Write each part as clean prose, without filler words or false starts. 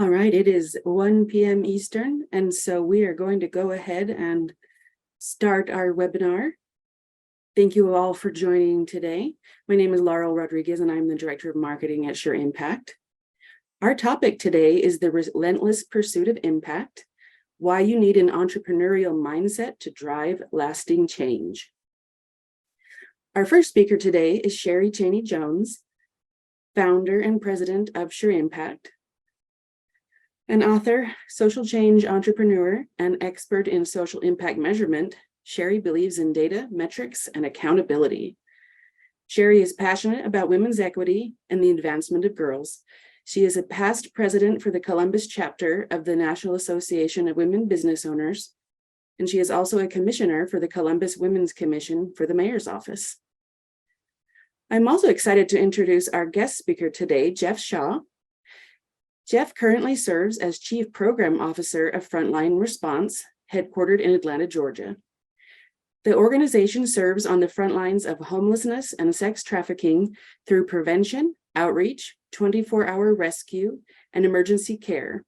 All right, it is 1 p.m. Eastern, and so we are going to go ahead and start our webinar. Thank you all for joining today. My name is Laurel Rodriguez, and I'm the Director of Marketing at SureImpact. Our topic today is the relentless pursuit of impact, why you need an entrepreneurial mindset to drive lasting change. Our first speaker today is Sheri Chaney Jones, founder and president of SureImpact. An author, social change entrepreneur, and expert in social impact measurement, Sheri believes in data, metrics, and accountability. Sheri is passionate about women's equity and the advancement of girls. She is a past president for the Columbus chapter of the National Association of Women Business Owners, and she is also a commissioner for the Columbus Women's Commission for the Mayor's Office. I'm also excited to introduce our guest speaker today, Jeff Shaw. Jeff currently serves as Chief Program Officer of Frontline Response, headquartered in Atlanta, Georgia. The organization serves on the front lines of homelessness and sex trafficking through prevention, outreach, 24-hour rescue, and emergency care.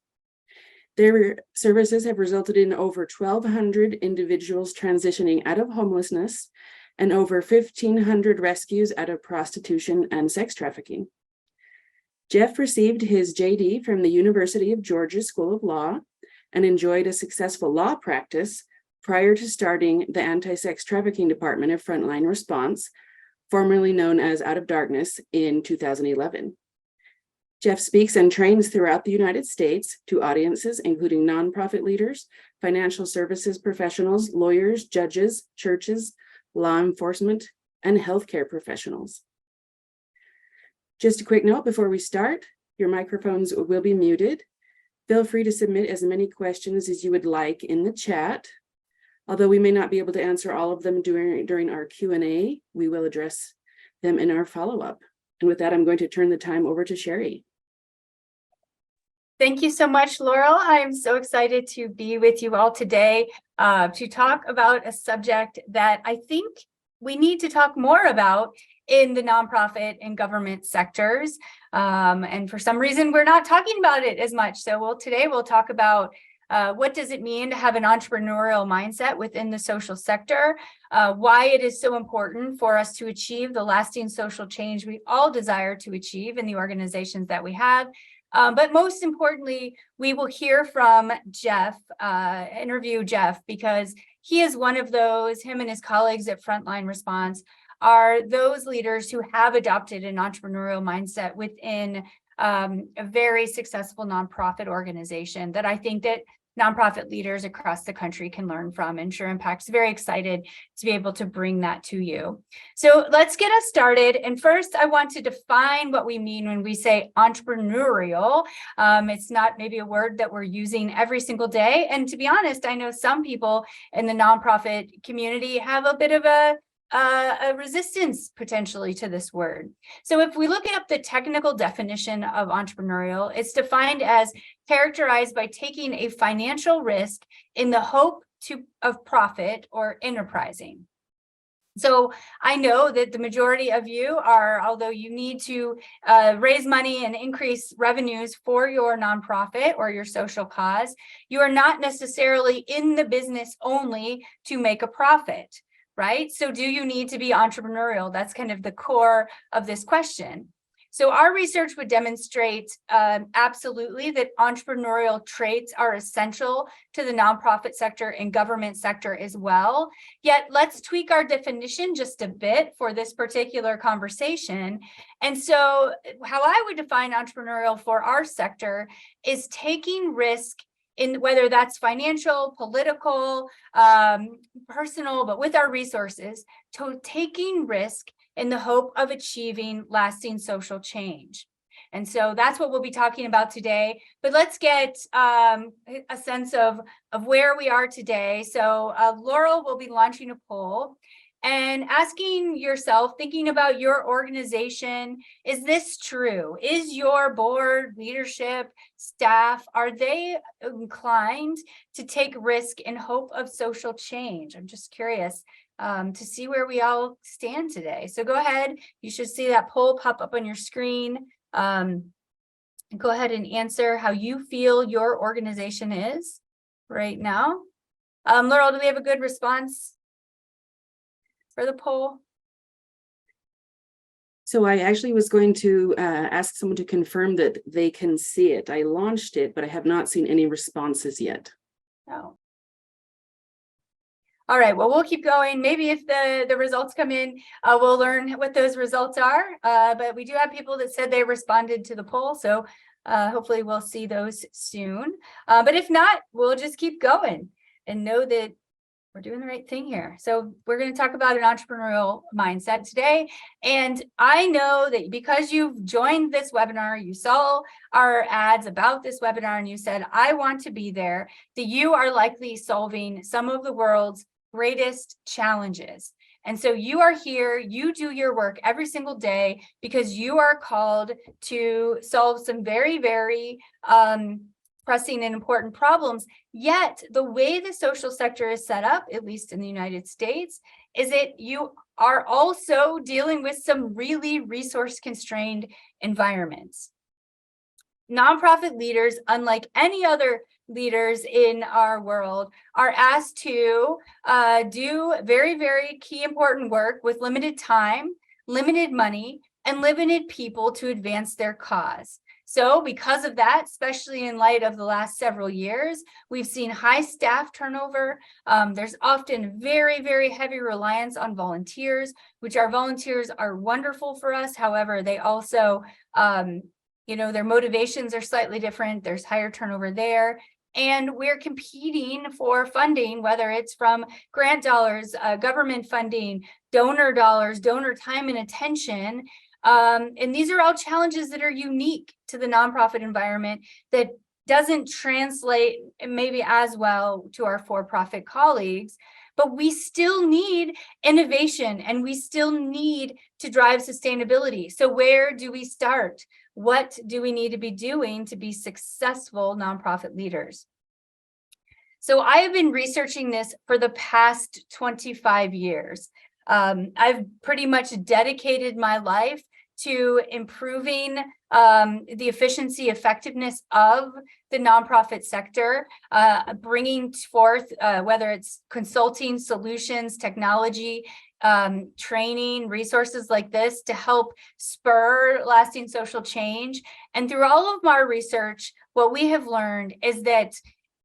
Their services have resulted in over 1,200 individuals transitioning out of homelessness and over 1,500 rescues out of prostitution and sex trafficking. Jeff received his JD from the University of Georgia School of Law and enjoyed a successful law practice prior to starting the Anti-Sex Trafficking Department of Frontline Response, formerly known as Out of Darkness, in 2011. Jeff speaks and trains throughout the United States to audiences including nonprofit leaders, financial services professionals, lawyers, judges, churches, law enforcement, and healthcare professionals. Just a quick note before we start, your microphones will be muted. Feel free to submit as many questions as you would like in the chat. Although we may not be able to answer all of them during our Q&A, we will address them in our follow-up. And with that, I'm going to turn the time over to Sheri. Thank you so much, Laurel. I'm so excited to be with you all today to talk about a subject that I think we need to talk more about in the nonprofit and government sectors. And for some reason, we're not talking about it as much. So today we'll talk about what does it mean to have an entrepreneurial mindset within the social sector, why it is so important for us to achieve the lasting social change we all desire to achieve in the organizations that we have. But most importantly, we will hear from Jeff, interview Jeff, because he is one of those, him and his colleagues at Frontline Response are those leaders who have adopted an entrepreneurial mindset within a very successful nonprofit organization that I think that nonprofit leaders across the country can learn from. And SureImpact's very excited to be able to bring that to you. So let's get us started. And first, I want to define what we mean when we say entrepreneurial. It's not maybe a word that we're using every single day. And to be honest, I know some people in the nonprofit community have a bit of a resistance potentially to this word. So if we look up the technical definition of entrepreneurial, it's defined as characterized by taking a financial risk in the hope of profit or enterprising. So I know that the majority of you are, although you need to raise money and increase revenues for your nonprofit or your social cause, you are not necessarily in the business only to make a profit. Right? So do you need to be entrepreneurial? That's kind of the core of this question. So our research would demonstrate absolutely that entrepreneurial traits are essential to the nonprofit sector and government sector as well. Yet let's tweak our definition just a bit for this particular conversation. And so how I would define entrepreneurial for our sector is taking risk in whether that's financial, political, personal, but with our resources, to taking risk in the hope of achieving lasting social change. And so that's what we'll be talking about today. But let's get a sense of where we are today. So Laurel will be launching a poll and asking yourself, thinking about your organization, is this true? Is your board, leadership, staff, are they inclined to take risk in hope of social change? I'm just curious to see where we all stand today. So go ahead. You should see that poll pop up on your screen. go ahead and answer how you feel your organization is right now. Laurel, do we have a good response for the poll? So I actually was going to ask someone to confirm that they can see it. I launched it, but I have not seen any responses yet. No. All right, well, we'll keep going. Maybe if the results come in, we'll learn what those results are. But we do have people that said they responded to the poll, so hopefully we'll see those soon. But if not, we'll just keep going and know that we're doing the right thing here. So we're going to talk about an entrepreneurial mindset today. And I know that because you've joined this webinar, you saw our ads about this webinar and you said, I want to be there, that you are likely solving some of the world's greatest challenges. And so you are here, you do your work every single day because you are called to solve some very, very pressing and important problems. Yet the way the social sector is set up, at least in the United States, is that you are also dealing with some really resource constrained environments. Nonprofit leaders, unlike any other leaders in our world, are asked to do very, very key important work with limited time, limited money, and limited people to advance their cause. So because of that, especially in light of the last several years, we've seen high staff turnover. There's often very, very heavy reliance on volunteers, which our volunteers are wonderful for us. However, they also, their motivations are slightly different. There's higher turnover there. And we're competing for funding, whether it's from grant dollars, government funding, donor dollars, donor time and attention. And these are all challenges that are unique to the nonprofit environment that doesn't translate maybe as well to our for-profit colleagues, but we still need innovation and we still need to drive sustainability. So where do we start? What do we need to be doing to be successful nonprofit leaders? So I have been researching this for the past 25 years. I've pretty much dedicated my life to improving the efficiency, effectiveness of the nonprofit sector, bringing forth, whether it's consulting, solutions, technology, training, resources like this to help spur lasting social change. And through all of my research, what we have learned is that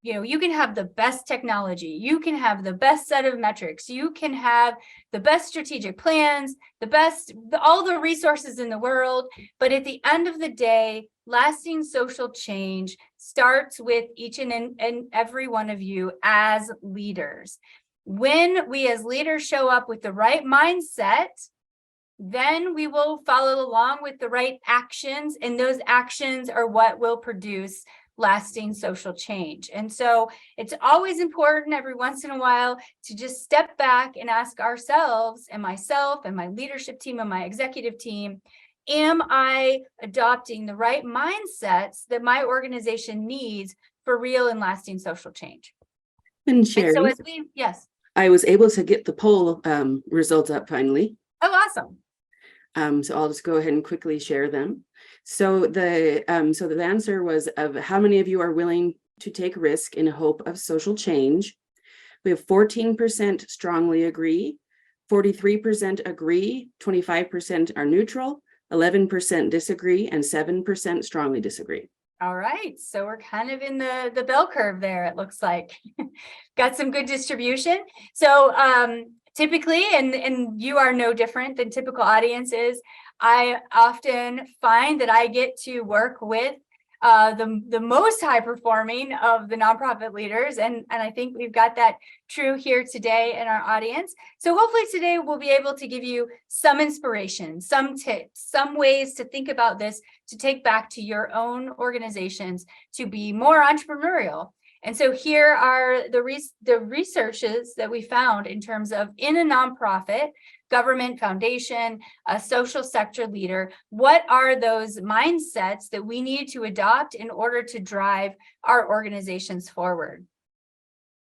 you can have the best technology, you can have the best set of metrics, you can have the best strategic plans, all the resources in the world. But at the end of the day, lasting social change starts with each and every one of you as leaders. When we as leaders show up with the right mindset, then we will follow along with the right actions, and those actions are what will produce lasting social change. And so it's always important every once in a while to just step back and ask ourselves, and myself and my leadership team and my executive team, am I adopting the right mindsets that my organization needs for real and lasting social change? And Sheri, so yes. I was able to get the poll results up finally. Oh, awesome. So I'll just go ahead and quickly share them. So the answer was of how many of you are willing to take risk in hope of social change. We have 14% strongly agree, 43% agree, 25% are neutral, 11% disagree, and 7% strongly disagree. All right, so we're kind of in the bell curve there, it looks like. Got some good distribution. So typically, and you are no different than typical audiences, I often find that I get to work with the most high performing of the nonprofit leaders. And I think we've got that true here today in our audience. So hopefully today we'll be able to give you some inspiration, some tips, some ways to think about this, to take back to your own organizations, to be more entrepreneurial. And so here are the researches that we found in terms of in a nonprofit, government, foundation, a social sector leader, what are those mindsets that we need to adopt in order to drive our organizations forward?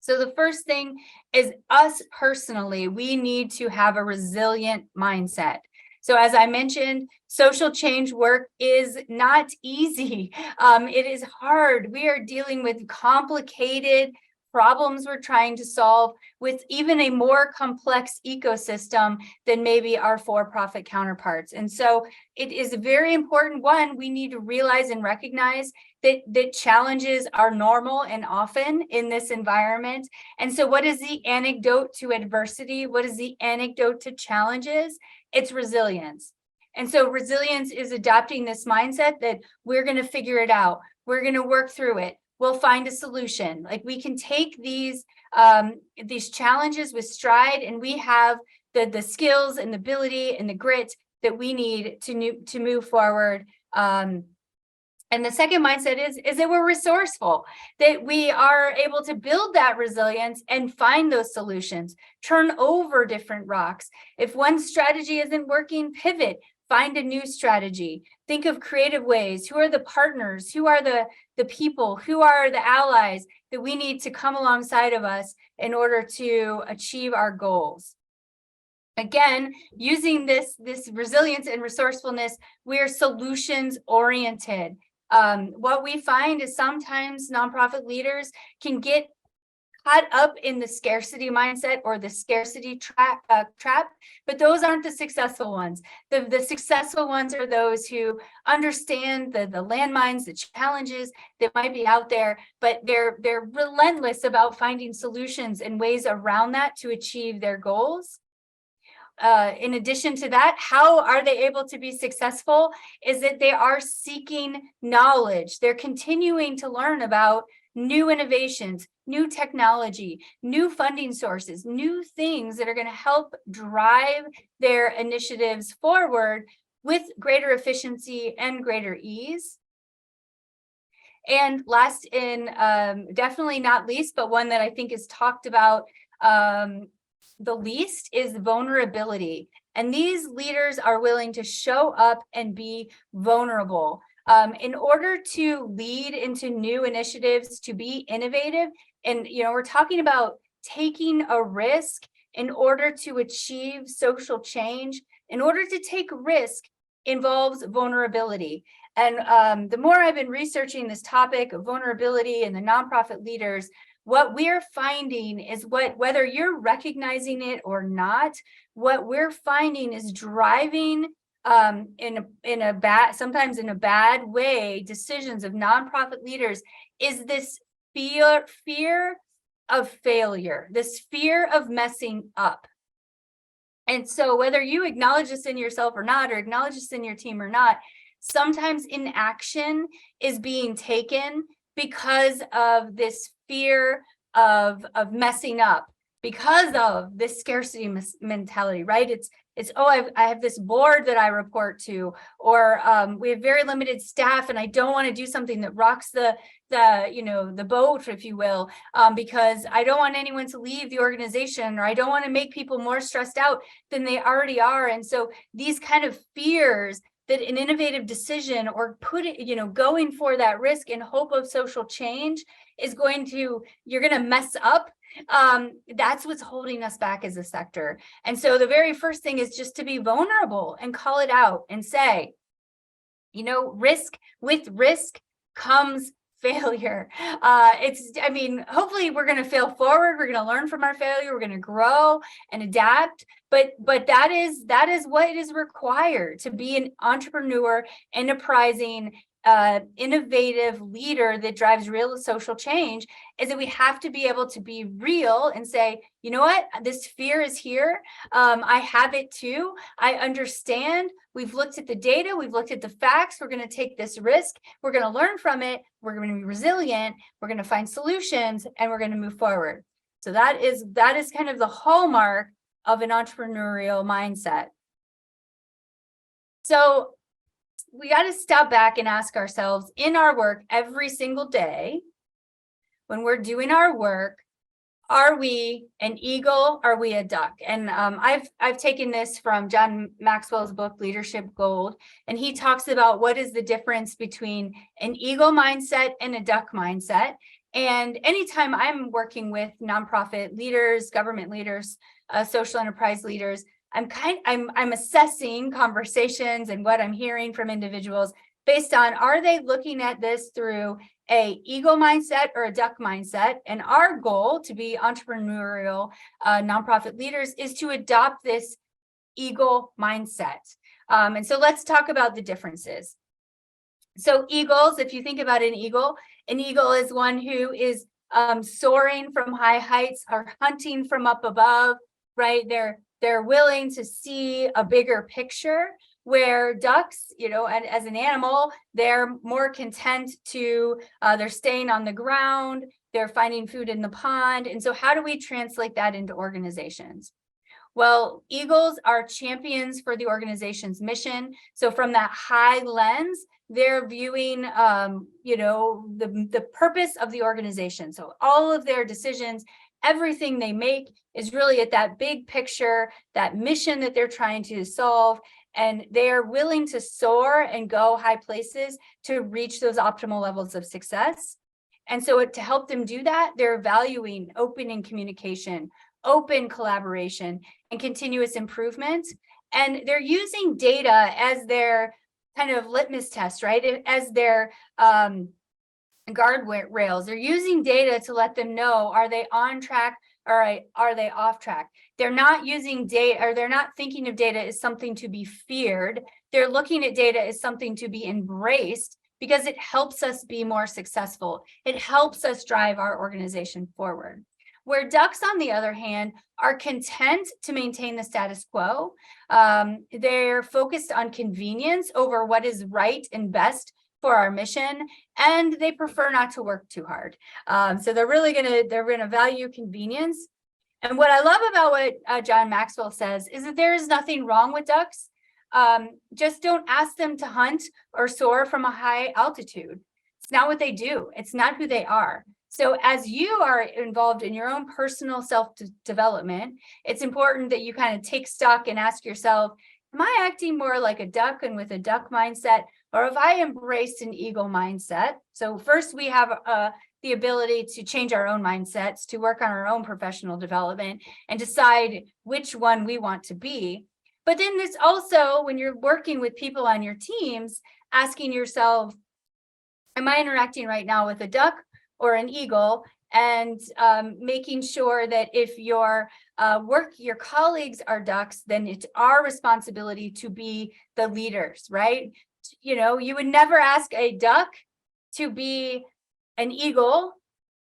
So the first thing is us personally, we need to have a resilient mindset. So as I mentioned, social change work is not easy. It is hard. We are dealing with complicated problems we're trying to solve with even a more complex ecosystem than maybe our for-profit counterparts. And so it is a very important one. We need to realize and recognize that challenges are normal and often in this environment. And so what is the antidote to adversity? What is the antidote to challenges? It's resilience. And so resilience is adopting this mindset that we're going to figure it out. We're going to work through it. We'll find a solution. Like, we can take these challenges with stride, and we have the skills and the ability and the grit that we need to move forward. And the second mindset is that we're resourceful, that we are able to build that resilience and find those solutions, turn over different rocks. If one strategy isn't working, pivot. Find a new strategy. Think of creative ways. Who are the partners? Who are the people? Who are the allies that we need to come alongside of us in order to achieve our goals? Again, using this resilience and resourcefulness, we are solutions oriented. What we find is sometimes nonprofit leaders can get caught up in the scarcity mindset or the scarcity trap, but those aren't the successful ones. The successful ones are those who understand the landmines, the challenges that might be out there, but they're relentless about finding solutions and ways around that to achieve their goals. In addition to that, how are they able to be successful? Is that they are seeking knowledge. They're continuing to learn about new innovations, new technology, new funding sources, new things that are going to help drive their initiatives forward with greater efficiency and greater ease. And last, definitely not least, but one that I think is talked about the least, is vulnerability. And these leaders are willing to show up and be vulnerable. In order to lead into new initiatives, to be innovative, and we're talking about taking a risk in order to achieve social change. In order to take risk involves vulnerability. And the more I've been researching this topic of vulnerability and the nonprofit leaders, what we're finding is whether you're recognizing it or not, what we're finding is driving sometimes in a bad way, decisions of nonprofit leaders is this fear of failure, this fear of messing up. And so whether you acknowledge this in yourself or not, or acknowledge this in your team or not, sometimes inaction is being taken because of this fear of messing up, because of this scarcity mentality, right? It's I have this board that I report to, or we have very limited staff, and I don't want to do something that rocks the boat, if you will, because I don't want anyone to leave the organization, or I don't want to make people more stressed out than they already are. And so these kind of fears that an innovative decision or going for that risk in hope of social change is you're going to mess up. That's what's holding us back as a sector. And so the very first thing is just to be vulnerable and call it out and say, with risk comes failure. Hopefully we're going to fail forward. We're going to learn from our failure. We're going to grow and adapt. But that is what is required to be an entrepreneur, enterprising, innovative leader that drives real social change, is that we have to be able to be real and say, you know what, this fear is here. I have it too. I understand. We've looked at the data. We've looked at the facts. We're going to take this risk. We're going to learn from it. We're going to be resilient. We're going to find solutions, and we're going to move forward. So that is kind of the hallmark of an entrepreneurial mindset. So we got to step back and ask ourselves, in our work every single day, when we're doing our work, are we an eagle? Are we a duck? And I've taken this from John Maxwell's book, Leadership Gold, and he talks about what is the difference between an eagle mindset and a duck mindset. And anytime I'm working with nonprofit leaders, government leaders, social enterprise leaders, I'm assessing conversations and what I'm hearing from individuals based on, are they looking at this through a eagle mindset or a duck mindset? And our goal to be entrepreneurial nonprofit leaders is to adopt this eagle mindset. And so let's talk about the differences. So eagles, if you think about an eagle is one who is soaring from high heights or hunting from up above, right? They're willing to see a bigger picture, where ducks, and as an animal, they're more content to, they're staying on the ground, they're finding food in the pond. And so how do we translate that into organizations? Well, eagles are champions for the organization's mission. So from that high lens, they're viewing, the purpose of the organization. So all of their decisions, everything they make is really at that big picture, that mission that they're trying to solve. And they're willing to soar and go high places to reach those optimal levels of success. And so to help them do that, they're valuing open communication, open collaboration, and continuous improvement. And they're using data as their kind of litmus test, right? As their guardrails. They're using data to let them know, are they on track or are they off track? They're not using data, or they're not thinking of data as something to be feared. They're looking at data as something to be embraced, because it helps us be more successful. It helps us drive our organization forward. Where ducks, on the other hand, are content to maintain the status quo. They're focused on convenience over what is right and best for our mission, and they prefer not to work too hard. So they're gonna value convenience. And what I love about what John Maxwell says is that there is nothing wrong with ducks. Just don't ask them to hunt or soar from a high altitude. It's not what they do. It's not who they are. So as you are involved in your own personal self-development, it's important that you kind of take stock and ask yourself, am I acting more like a duck and with a duck mindset, or have I embraced an eagle mindset? So first, we have the ability to change our own mindsets, to work on our own professional development and decide which one we want to be. But then there's also, when you're working with people on your teams, asking yourself, am I interacting right now with a duck or an eagle? And making sure that if your colleagues are ducks, then it's our responsibility to be the leaders, right? You would never ask a duck to be an eagle,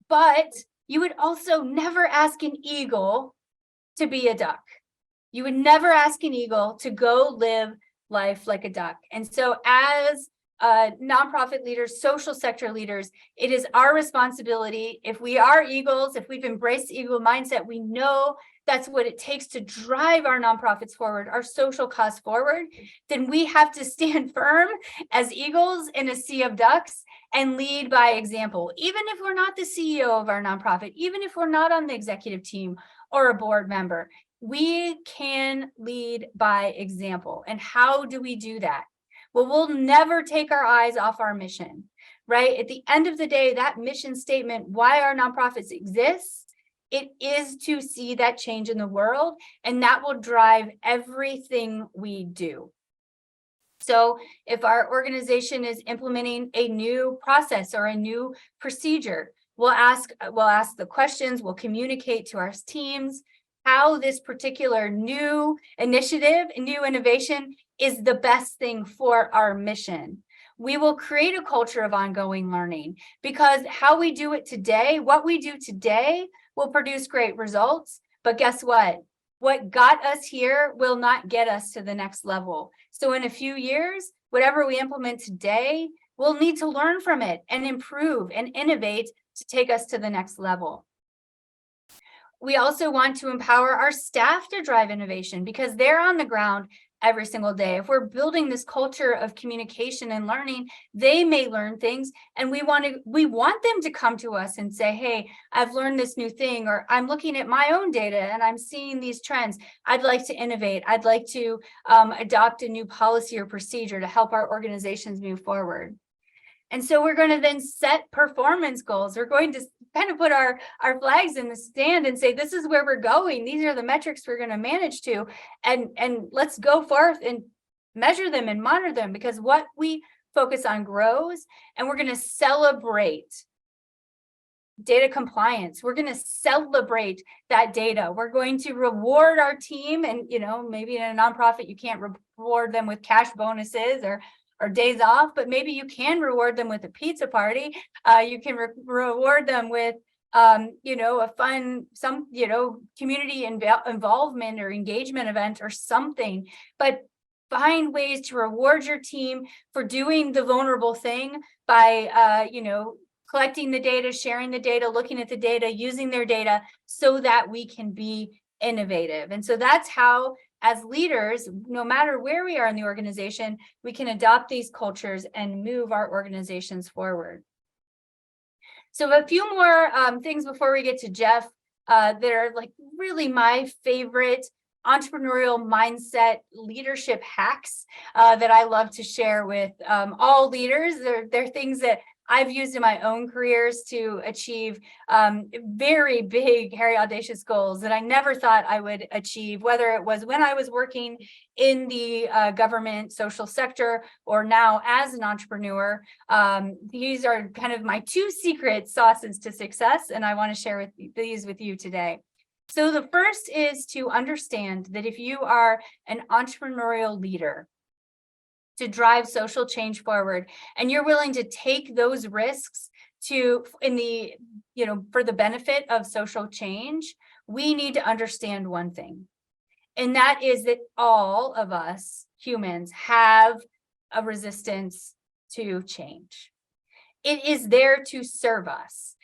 but you would also never ask an eagle to be a duck. You would never ask an eagle to go live life like a duck. And so as nonprofit leaders, social sector leaders, it is our responsibility. If we are eagles, if we've embraced the eagle mindset, we know that's what it takes to drive our nonprofits forward, our social cause forward, then we have to stand firm as eagles in a sea of ducks and lead by example. Even if we're not the CEO of our nonprofit, even if we're not on the executive team or a board member, we can lead by example. And how do we do that? Well, we'll never take our eyes off our mission, right? At the end of the day, that mission statement, why our nonprofits exist, it is to see that change in the world, and that will drive everything we do. So if our organization is implementing a new process or a new procedure, we'll ask the questions, we'll communicate to our teams how this particular new initiative, new innovation is the best thing for our mission. We will create a culture of ongoing learning, because how we do it today, what we do today will produce great results. But guess what? What got us here will not get us to the next level. So in a few years, whatever we implement today, we'll need to learn from it and improve and innovate to take us to the next level. We also want to empower our staff to drive innovation, because they're on the ground every single day. If we're building this culture of communication and learning, they may learn things, and we want them to come to us and say, hey, I've learned this new thing, or I'm looking at my own data and I'm seeing these trends. I'd like to innovate. I'd like to adopt a new policy or procedure to help our organizations move forward. And so we're going to then set performance goals. We're going to kind of put our flags in the stand and say, this is where we're going. These are the metrics we're going to manage to, and let's go forth and measure them and monitor them, because what we focus on grows, and we're going to celebrate data compliance. We're going to celebrate that data. We're going to reward our team. And, maybe in a nonprofit, you can't reward them with cash bonuses or days off, but maybe you can reward them with a pizza party. You can reward them with, a fun, community involvement or engagement event or something. But find ways to reward your team for doing the vulnerable thing by, collecting the data, sharing the data, looking at the data, using their data so that we can be innovative. And so that's how, as leaders, no matter where we are in the organization, we can adopt these cultures and move our organizations forward. So a few more things before we get to Jeff that are like really my favorite entrepreneurial mindset leadership hacks that I love to share with all leaders. They're things that I've used in my own careers to achieve very big, hairy, audacious goals that I never thought I would achieve, whether it was when I was working in the government social sector or now as an entrepreneur. These are kind of my 2 secret sauces to success, and I want to share these with you today. So the first is to understand that if you are an entrepreneurial leader to drive social change forward, and you're willing to take those risks for the benefit of social change, we need to understand one thing. And that is that all of us humans have a resistance to change. It is there to serve us.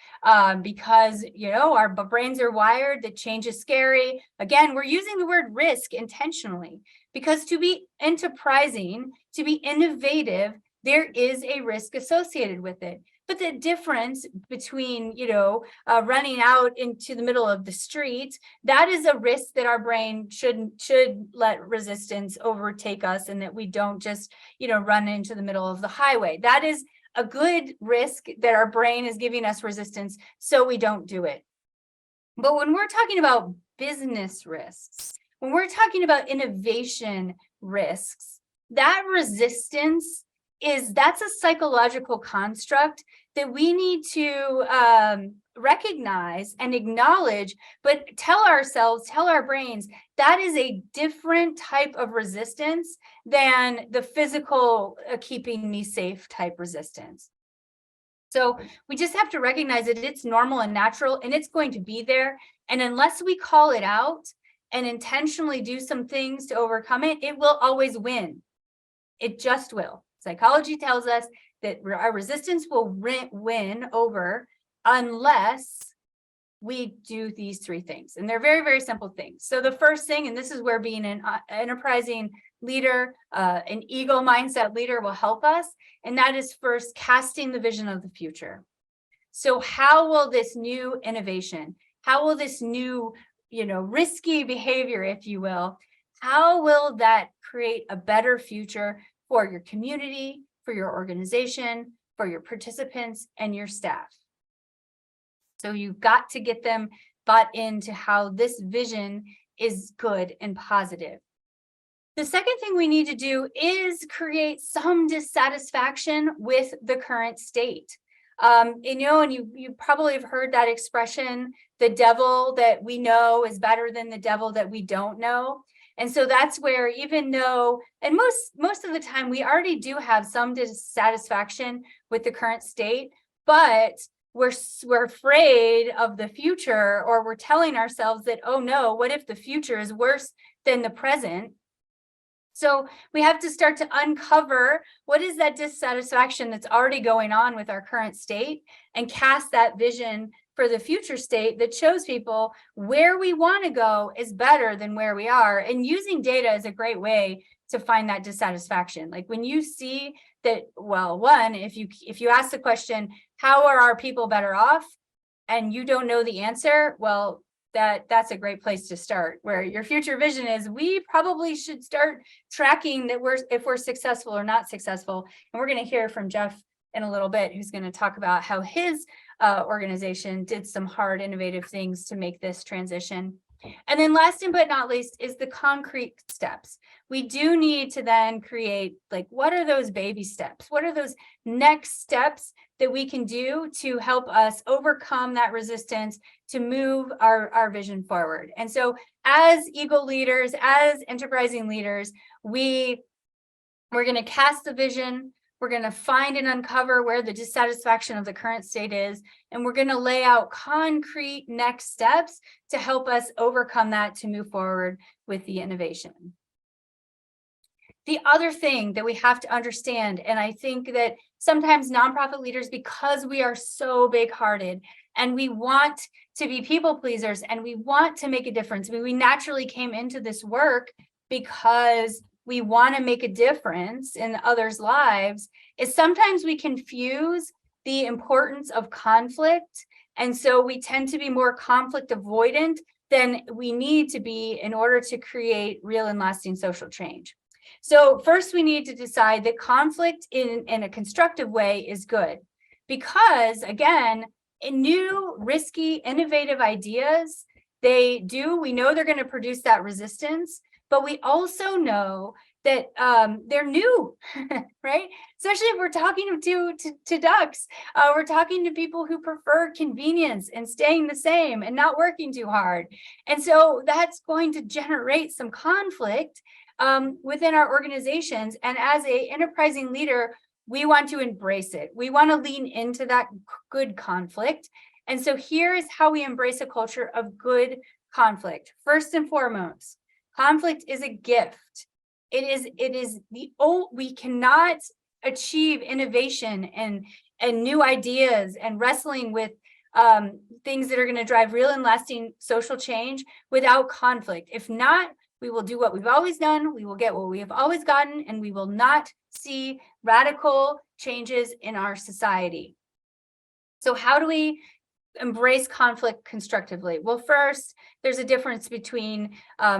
Because, our brains are wired that change is scary. Again, we're using the word risk intentionally, because to be enterprising, to be innovative, there is a risk associated with it. But the difference between, running out into the middle of the street, that is a risk that our brain should let resistance overtake us, and that we don't just, run into the middle of the highway. That is a good risk that our brain is giving us resistance, so we don't do it. But when we're talking about business risks, when we're talking about innovation risks, that resistance that's a psychological construct that we need to recognize and acknowledge, but tell our brains, that is a different type of resistance than the physical keeping me safe type resistance. So we just have to recognize that it's normal and natural, and it's going to be there. And unless we call it out and intentionally do some things to overcome it, it will always win. It just will. Psychology tells us that our resistance will win over unless we do these 3 things. And they're very, very simple things. So the first thing, and this is where being an enterprising leader, an eagle mindset leader will help us, and that is first casting the vision of the future. So how will this new innovation, how will this new, risky behavior, if you will, how will that create a better future for your community, for your organization, for your participants, and your staff? So you've got to get them bought into how this vision is good and positive. The second thing we need to do is create some dissatisfaction with the current state. And you probably have heard that expression, the devil that we know is better than the devil that we don't know. And so that's where, even though, and most of the time we already do have some dissatisfaction with the current state, but we're afraid of the future, or we're telling ourselves that, oh no, what if the future is worse than the present? So we have to start to uncover what is that dissatisfaction that's already going on with our current state, and cast that vision for the future state that shows people where we want to go is better than where we are. And using data is a great way to find that dissatisfaction. Like when you see that, well, one, if you ask the question, how are our people better off, and you don't know the answer, well, that's a great place to start, where your future vision is, we probably should start tracking that if we're successful or not successful. And we're going to hear from Jeff in a little bit, who's going to talk about how his organization did some hard, innovative things to make this transition. And then last but not least is the concrete steps. We do need to then create, like, what are those baby steps? What are those next steps that we can do to help us overcome that resistance, to move our vision forward? And so as Eagle leaders, as enterprising leaders, we're going to cast the vision. We're going to find and uncover where the dissatisfaction of the current state is, and we're going to lay out concrete next steps to help us overcome that, to move forward with the innovation. The other thing that we have to understand, and I think that sometimes nonprofit leaders, because we are so big-hearted and we want to be people pleasers and we want to make a difference, I mean, we naturally came into this work because we want to make a difference in others' lives, is sometimes we confuse the importance of conflict. And so we tend to be more conflict avoidant than we need to be in order to create real and lasting social change. So first, we need to decide that conflict in a constructive way is good, because again, in new, risky, innovative ideas, we know they're going to produce that resistance, but we also know that they're new, right? Especially if we're talking to ducks, we're talking to people who prefer convenience and staying the same and not working too hard. And so that's going to generate some conflict within our organizations. And as an enterprising leader, we want to embrace it. We want to lean into that good conflict. And so here's how we embrace a culture of good conflict. First and foremost, conflict is a gift. It is we cannot achieve innovation and new ideas and wrestling with things that are going to drive real and lasting social change without conflict. If not, we will do what we've always done, we will get what we have always gotten, and we will not see radical changes in our society. So how do we embrace conflict constructively? Well, first, there's a difference between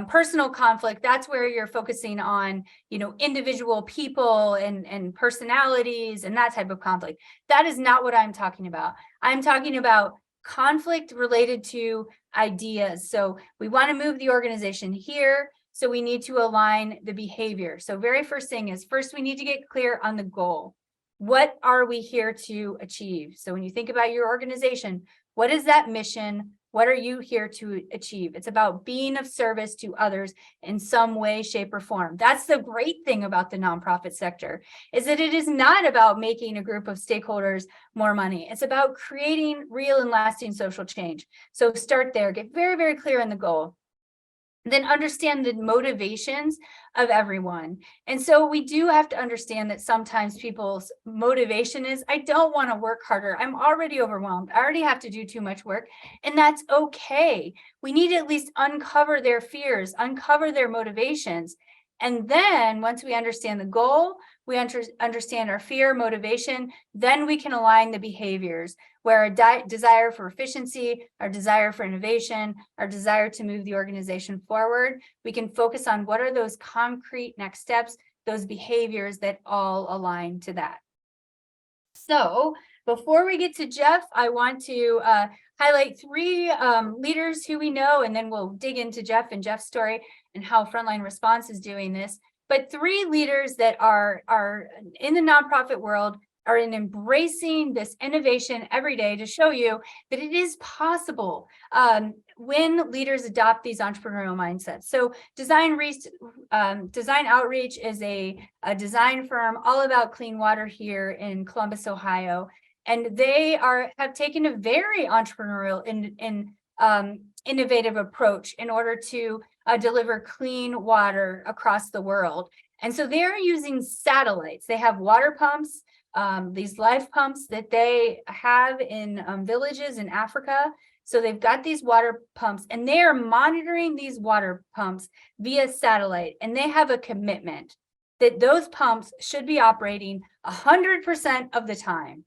personal conflict. That's where you're focusing on, individual people and personalities and that type of conflict. That is not what I'm talking about. I'm talking about conflict related to ideas. So we want to move the organization here. So we need to align the behavior. So very first thing is, first we need to get clear on the goal. What are we here to achieve? So when you think about your organization, what is that mission? What are you here to achieve? It's about being of service to others in some way, shape, or form. That's the great thing about the nonprofit sector, is that it is not about making a group of stakeholders more money. It's about creating real and lasting social change. So start there, get very, very clear on the goal. Then understand the motivations of everyone. And so we do have to understand that sometimes people's motivation is, I don't want to work harder. I'm already overwhelmed. I already have to do too much work. And that's okay. We need to at least uncover their fears, uncover their motivations. And then once we understand the goal, we understand our fear, motivation, then we can align the behaviors where a desire for efficiency, our desire for innovation, our desire to move the organization forward, we can focus on what are those concrete next steps, those behaviors that all align to that. So before we get to Jeff, I want to highlight three leaders who we know, and then we'll dig into Jeff and Jeff's story and how Frontline Response is doing this. But three leaders that are in the nonprofit world are in embracing this innovation every day to show you that it is possible when leaders adopt these entrepreneurial mindsets. So Design Outreach is a design firm all about clean water here in Columbus, Ohio. And they have taken a very entrepreneurial and innovative approach in order to deliver clean water across the world. And so they're using satellites. They have water pumps, these live pumps that they have in villages in Africa. So they've got these water pumps and they are monitoring these water pumps via satellite. And they have a commitment that those pumps should be operating 100% of the time.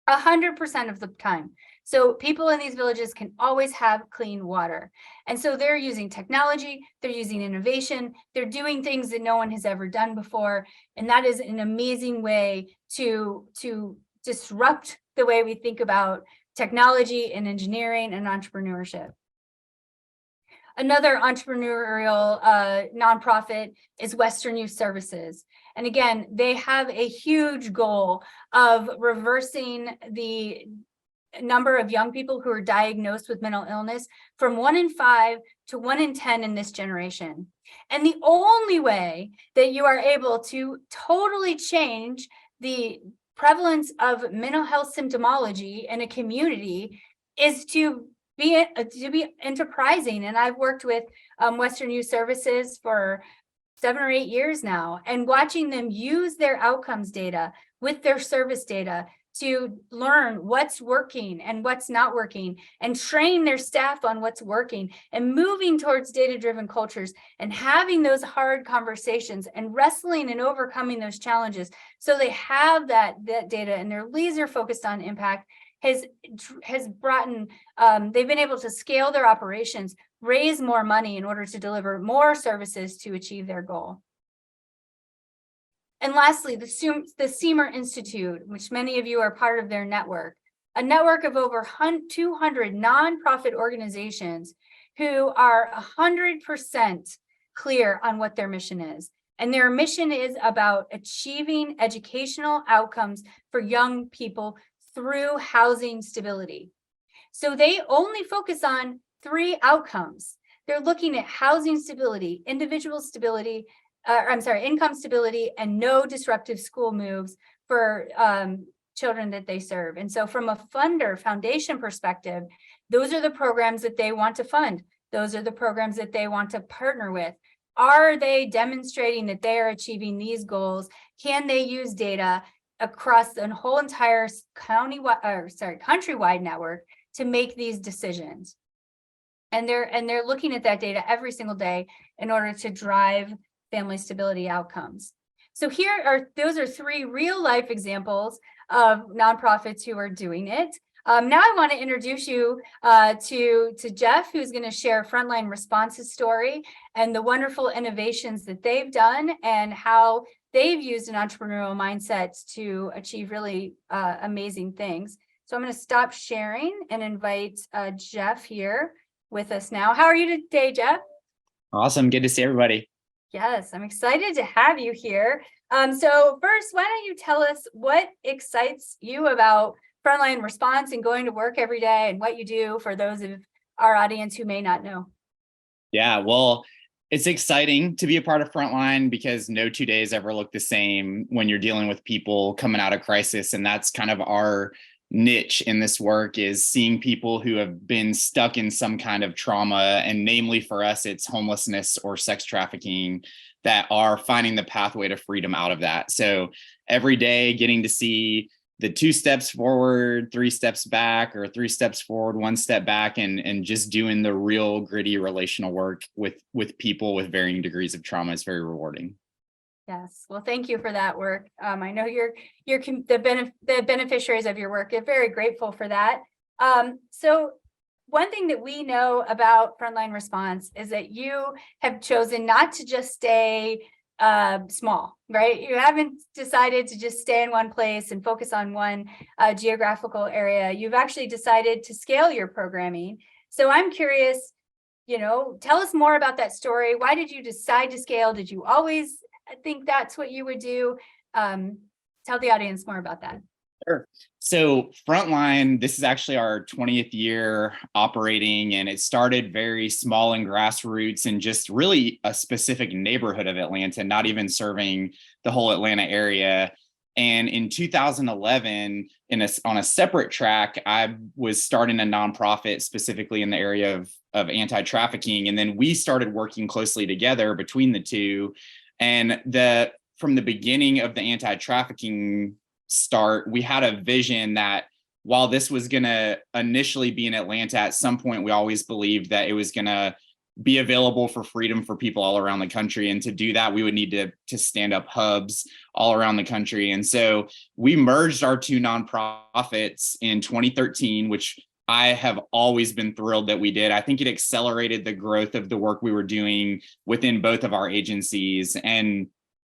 100% of the time. So people in these villages can always have clean water. And so they're using technology, they're using innovation, they're doing things that no one has ever done before. And that is an amazing way to disrupt the way we think about technology and engineering and entrepreneurship. Another entrepreneurial nonprofit is Western Youth Services. And again, they have a huge goal of reversing the number of young people who are diagnosed with mental illness from 1 in 5 to 1 in 10 in this generation. And the only way that you are able to totally change the prevalence of mental health symptomology in a community is to be enterprising. And I've worked with Western Youth Services for 7 or 8 years now, and watching them use their outcomes data with their service data to learn what's working and what's not working, and train their staff on what's working, and moving towards data-driven cultures, and having those hard conversations and wrestling and overcoming those challenges. So they have that data, and they're laser focused on impact, has brought in, they've been able to scale their operations, raise more money in order to deliver more services to achieve their goal. And lastly, the Seamer Institute, which many of you are part of their network, a network of over 200 nonprofit organizations who are 100% clear on what their mission is. And their mission is about achieving educational outcomes for young people through housing stability. So they only focus on 3 outcomes. They're looking at housing stability, individual stability, income stability, and no disruptive school moves for children that they serve. And so from a foundation perspective, those are the programs that they want to fund. Those are the programs that they want to partner with. Are they demonstrating that they are achieving these goals? Can they use data across the whole entire countrywide network to make these decisions? And they're looking at that data every single day in order to drive family stability outcomes. So those are 3 real life examples of nonprofits who are doing it. Now I want to introduce you to Jeff, who's going to share Frontline Response's story and the wonderful innovations that they've done and how they've used an entrepreneurial mindset to achieve really amazing things. So I'm going to stop sharing and invite Jeff here with us now. How are you today, Jeff? Awesome. Good to see everybody. Yes, I'm excited to have you here. So first, why don't you tell us what excites you about Frontline Response and going to work every day, and what you do for those of our audience who may not know? Yeah, well, it's exciting to be a part of Frontline because no 2 days ever look the same when you're dealing with people coming out of crisis. And that's kind of our niche in this work, is seeing people who have been stuck in some kind of trauma. And namely for us, it's homelessness or sex trafficking, that are finding the pathway to freedom out of that. So every day getting to see the 2 steps forward, 3 steps back, or 3 steps forward, 1 step back, and just doing the real gritty relational work with people with varying degrees of trauma is very rewarding. Yes, well, thank you for that work. I know you're the beneficiaries of your work. You're very grateful for that. So one thing that we know about Frontline Response is that you have chosen not to just stay small, right? You haven't decided to just stay in one place and focus on one geographical area. You've actually decided to scale your programming. So I'm curious, tell us more about that story. Why did you decide to scale? Did you always think that's what you would do? Tell the audience more about that. Sure. So Frontline, this is actually our 20th year operating, and it started very small and grassroots and just really a specific neighborhood of Atlanta, not even serving the whole Atlanta area. And in 2011, on a separate track, I was starting a nonprofit specifically in the area of anti-trafficking. And then we started working closely together between the two. And from the beginning of the anti-trafficking start, we had a vision that while this was going to initially be in Atlanta, at some point, we always believed that it was going to be available for freedom for people all around the country. And to do that, we would need to stand up hubs all around the country. And so we merged our 2 nonprofits in 2013, which I have always been thrilled that we did. I think it accelerated the growth of the work we were doing within both of our agencies. And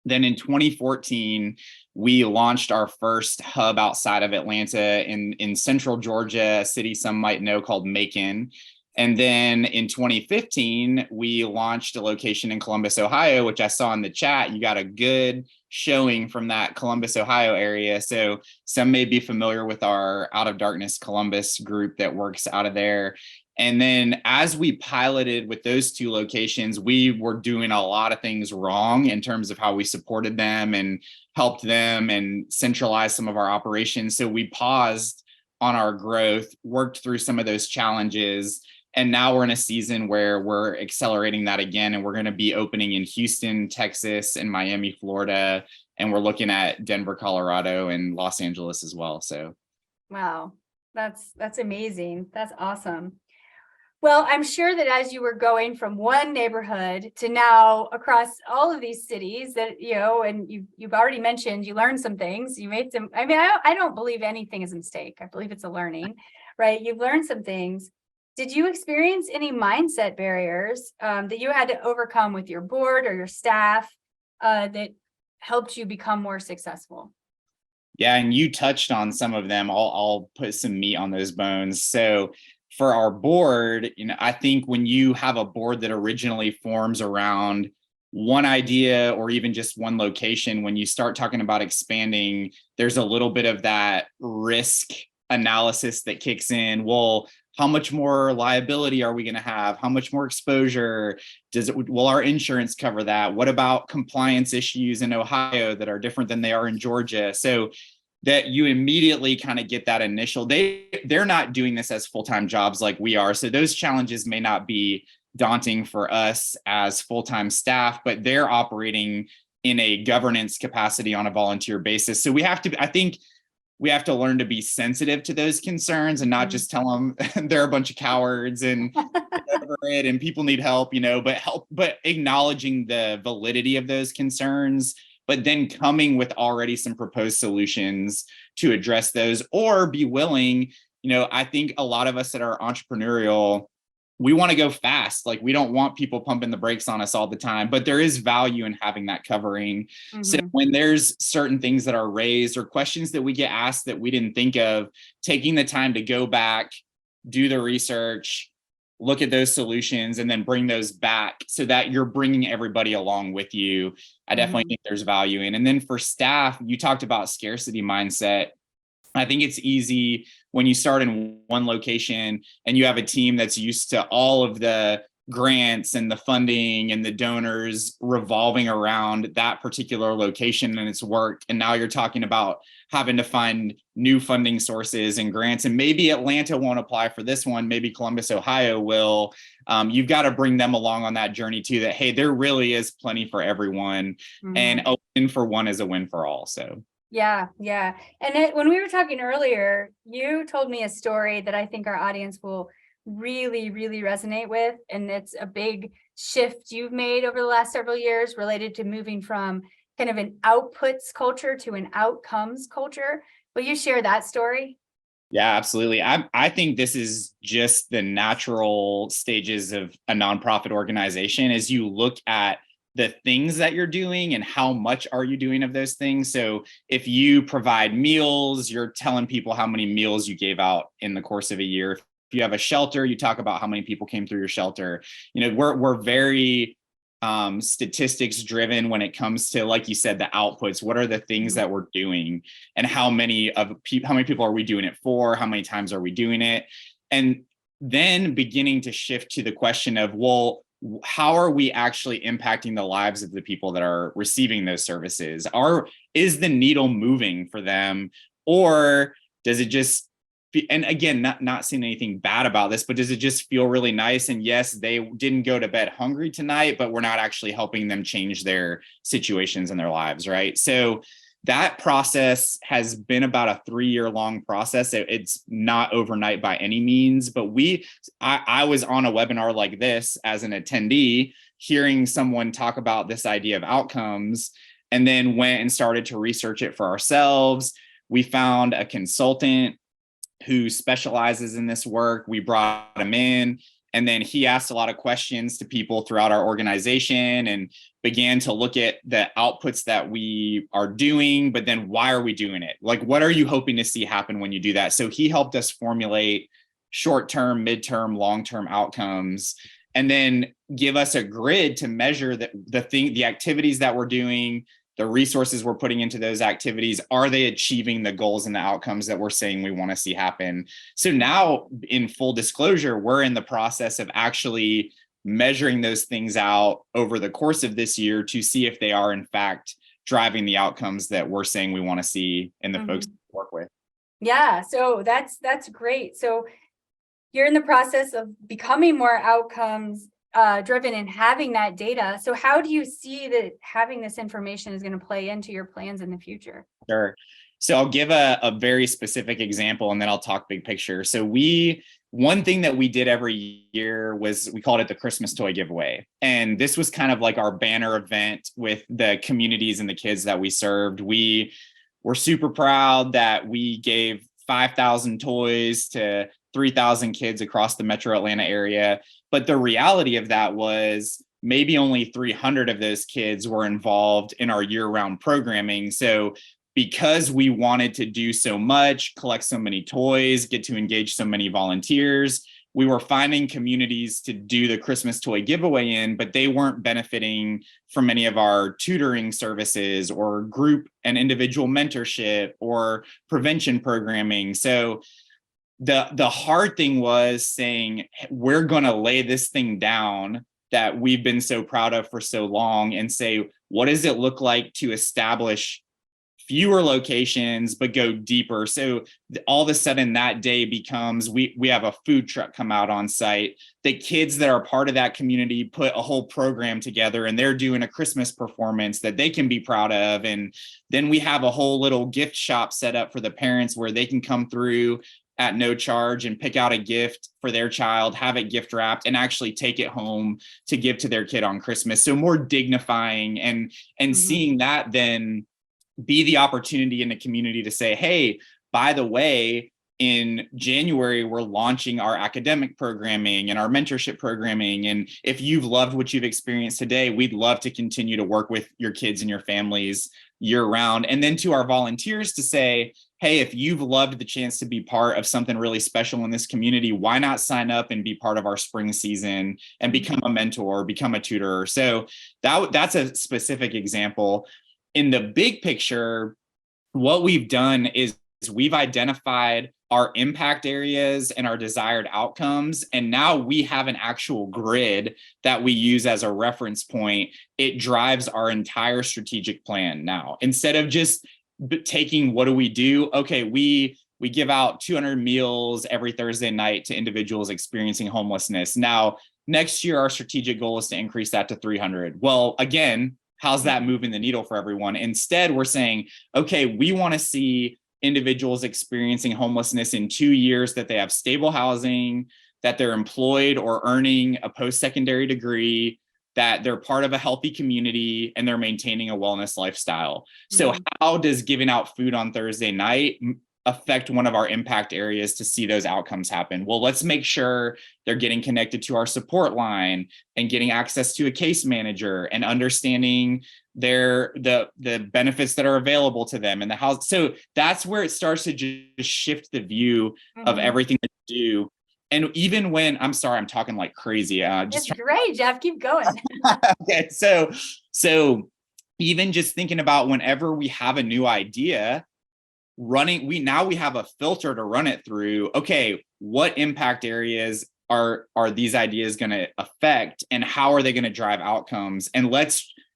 then in 2014, we launched our first hub outside of Atlanta in central Georgia, a city some might know called Macon. And then in 2015, we launched a location in Columbus, Ohio, which I saw in the chat. You got a good showing from that Columbus, Ohio area. So some may be familiar with our Out of Darkness Columbus group that works out of there. And then as we piloted with those two locations, we were doing a lot of things wrong in terms of how we supported them and helped them and centralized some of our operations. So we paused on our growth, worked through some of those challenges. And now we're in a season where we're accelerating that again. And we're going to be opening in Houston, Texas, and Miami, Florida. And we're looking at Denver, Colorado, and Los Angeles as well. So, wow, that's amazing. That's awesome. Well, I'm sure that as you were going from one neighborhood to now across all of these cities that, and you've already mentioned, you learned some things, you made some, I don't believe anything is a mistake. I believe it's a learning, right? You've learned some things. Did you experience any mindset barriers that you had to overcome with your board or your staff that helped you become more successful? Yeah, and you touched on some of them. I'll put some meat on those bones. So for our board, I think when you have a board that originally forms around one idea or even just one location, when you start talking about expanding, there's a little bit of that risk analysis that kicks in. Well, how much more liability are we going to have? How much more exposure? Will our insurance cover that? What about compliance issues in Ohio that are different than they are in Georgia? So that you immediately kind of get that initial, they're not doing this as full-time jobs like we are. So those challenges may not be daunting for us as full-time staff, but they're operating in a governance capacity on a volunteer basis. So I think we have to learn to be sensitive to those concerns and not just tell them they're a bunch of cowards and and people need help, but acknowledging the validity of those concerns, but then coming with already some proposed solutions to address those, or be willing. I think a lot of us that are entrepreneurial, we want to go fast. Like, we don't want people pumping the brakes on us all the time, but there is value in having that covering. Mm-hmm. So when there's certain things that are raised or questions that we get asked that we didn't think of, taking the time to go back, do the research, look at those solutions, and then bring those back so that you're bringing everybody along with you. I definitely think there's value in. And then for staff, you talked about scarcity mindset. I think it's easy when you start in one location and you have a team that's used to all of the grants and the funding and the donors revolving around that particular location and its work. And now you're talking about having to find new funding sources and grants. And maybe Atlanta won't apply for this one. Maybe Columbus, Ohio will. You've got to bring them along on that journey too, that, hey, there really is plenty for everyone. Mm-hmm. And a win for one is a win for all. So. Yeah. And when we were talking earlier, you told me a story that I think our audience will really, really resonate with. And it's a big shift you've made over the last several years related to moving from kind of an outputs culture to an outcomes culture. Will you share that story? Yeah, absolutely. I think this is just the natural stages of a nonprofit organization as you look at the things that you're doing and how much are you doing of those things. So if you provide meals, you're telling people how many meals you gave out in the course of a year. If you have a shelter, you talk about how many people came through your shelter. We're very statistics driven when it comes to, like you said, the outputs. What are the things that we're doing, and how many people are we doing it for? How many times are we doing it? And then beginning to shift to the question of, well, how are we actually impacting the lives of the people that are receiving those services? Is the needle moving for them, or does it just, and again, not saying anything bad about this, but does it just feel really nice? And yes, they didn't go to bed hungry tonight, but we're not actually helping them change their situations in their lives, right? So that process has been about a 3-year-long process. It's not overnight by any means, but I was on a webinar like this as an attendee, hearing someone talk about this idea of outcomes, and then went and started to research it for ourselves. We found a consultant who specializes in this work. We brought him in. And then he asked a lot of questions to people throughout our organization and began to look at the outputs that we are doing, but then why are we doing it? Like, what are you hoping to see happen when you do that? So he helped us formulate short-term, midterm, long-term outcomes, and then give us a grid to measure the activities that we're doing, the resources we're putting into those activities. Are they achieving the goals and the outcomes that we're saying we want to see happen? So now, in full disclosure, we're in the process of actually measuring those things out over the course of this year to see if they are in fact driving the outcomes that we're saying we want to see in the folks we work with. Yeah, so that's great. So you're in the process of becoming more outcomes driven and having that data. So how do you see that having this information is going to play into your plans in the future? Sure. So I'll give a very specific example and then I'll talk big picture. So one thing that we did every year was we called it the Christmas toy giveaway. And this was kind of like our banner event with the communities and the kids that we served. We were super proud that we gave 5,000 toys to 3,000 kids across the metro Atlanta area. But the reality of that was maybe only 300 of those kids were involved in our year-round programming. So because we wanted to do so much, collect so many toys, get to engage so many volunteers, we were finding communities to do the Christmas toy giveaway in, but they weren't benefiting from any of our tutoring services or group and individual mentorship or prevention programming. So the hard thing was saying, we're going to lay this thing down that we've been so proud of for so long and say, what does it look like to establish fewer locations, but go deeper? So all of a sudden that day becomes, we have a food truck come out on site. The kids that are part of that community put a whole program together and they're doing a Christmas performance that they can be proud of. And then we have a whole little gift shop set up for the parents where they can come through at no charge and pick out a gift for their child, have it gift wrapped, and actually take it home to give to their kid on Christmas. So more dignifying and seeing that then be the opportunity in the community to say, hey, by the way, in January, we're launching our academic programming and our mentorship programming. And if you've loved what you've experienced today, we'd love to continue to work with your kids and your families year round. And then to our volunteers to say, hey, if you've loved the chance to be part of something really special in this community, why not sign up and be part of our spring season and become a mentor, become a tutor? So that's a specific example. In the big picture, what we've done is we've identified our impact areas and our desired outcomes. And now we have an actual grid that we use as a reference point. It drives our entire strategic plan now. Instead of just taking, what do we do? Okay, we give out 200 meals every Thursday night to individuals experiencing homelessness. Now, next year, our strategic goal is to increase that to 300. Well, again, how's that moving the needle for everyone? Instead, we're saying, okay, we want to see individuals experiencing homelessness in 2 years that they have stable housing, that they're employed or earning a post-secondary degree, that they're part of a healthy community, and they're maintaining a wellness lifestyle. So how does giving out food on Thursday night affect one of our impact areas to see those outcomes happen? Well, let's make sure they're getting connected to our support line and getting access to a case manager and understanding the benefits that are available to them in the house. So that's where it starts to just shift the view of everything that you do. And even when, I'm sorry, I'm talking like crazy. It's great, Jeff, keep going. Okay, so even just thinking about whenever we have a new idea, we have a filter to run it through. Okay, what impact areas are these ideas going to affect, and how are they going to drive outcomes? And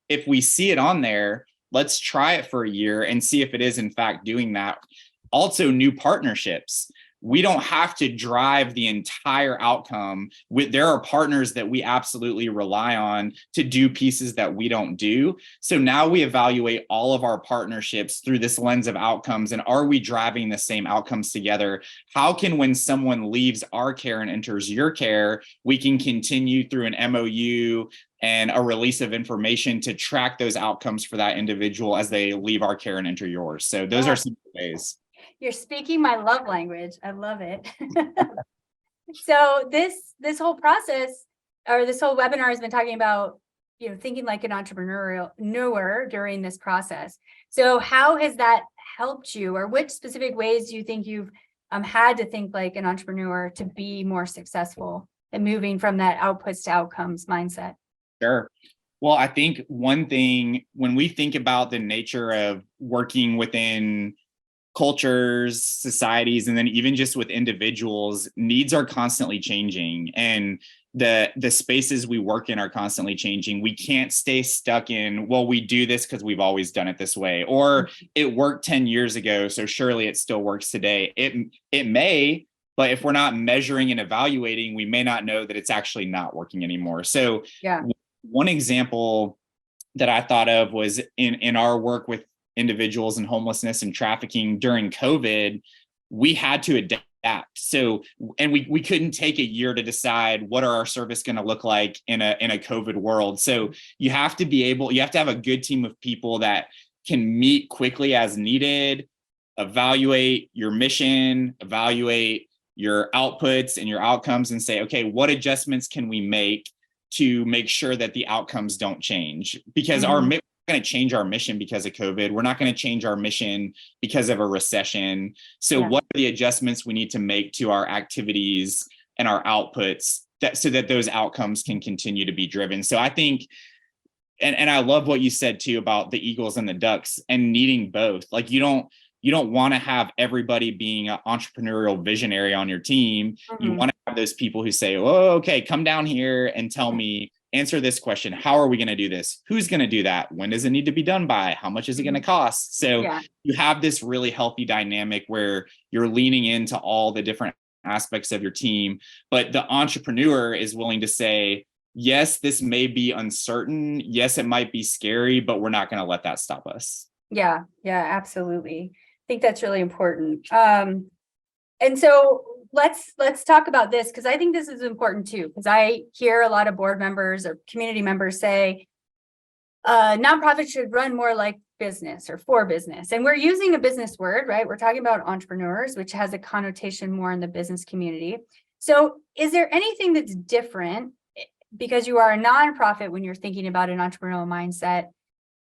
if we see it on there, let's try it for a year and see if it is in fact doing that. Also, new partnerships. We don't have to drive the entire outcome. There are partners that we absolutely rely on to do pieces that we don't do. So now we evaluate all of our partnerships through this lens of outcomes. And are we driving the same outcomes together? How can, when someone leaves our care and enters your care, we can continue through an MOU and a release of information to track those outcomes for that individual as they leave our care and enter yours. So those are some ways. You're speaking my love language. I love it. So this whole process, or this whole webinar, has been talking about, thinking like an entrepreneurial newer during this process. So how has that helped you, or which specific ways do you think you've had to think like an entrepreneur to be more successful and moving from that outputs to outcomes mindset? Sure. Well, I think one thing, when we think about the nature of working within cultures, societies, and then even just with individuals, needs are constantly changing, and the spaces we work in are constantly changing. We can't stay stuck in, well, we do this because we've always done it this way, or it worked 10 years ago, so surely it still works today. It may, but if we're not measuring and evaluating, we may not know that it's actually not working anymore. So Yeah. one example that I thought of was in our work with individuals in homelessness and trafficking during COVID, we had to adapt. So, and we couldn't take a year to decide what are our service going to look like in a COVID world. So you have to have a good team of people that can meet quickly as needed, evaluate your mission, evaluate your outputs and your outcomes, and say, okay, what adjustments can we make to make sure that the outcomes don't change? Because we're not going to change our mission because of COVID. We're not going to change our mission because of a recession. So what are the adjustments we need to make to our activities and our outputs so that those outcomes can continue to be driven? So I think, and I love what you said too about the Eagles and the Ducks and needing both. Like you don't want to have everybody being an entrepreneurial visionary on your team. You want to have those people who say, oh, okay, come down here and tell me, answer this question. How are we going to do this? Who's going to do that? When does it need to be done by? How much is it going to cost? So you have this really healthy dynamic where you're leaning into all the different aspects of your team, but the entrepreneur is willing to say, yes, this may be uncertain. Yes, it might be scary, but we're not going to let that stop us. Yeah, absolutely. I think that's really important. And so let's talk about this, because I think this is important too, because I hear a lot of board members or community members say nonprofits should run more like business or for business. And we're using a business word, right? We're talking about entrepreneurs, which has a connotation more in the business community. So is there anything that's different because you are a nonprofit when you're thinking about an entrepreneurial mindset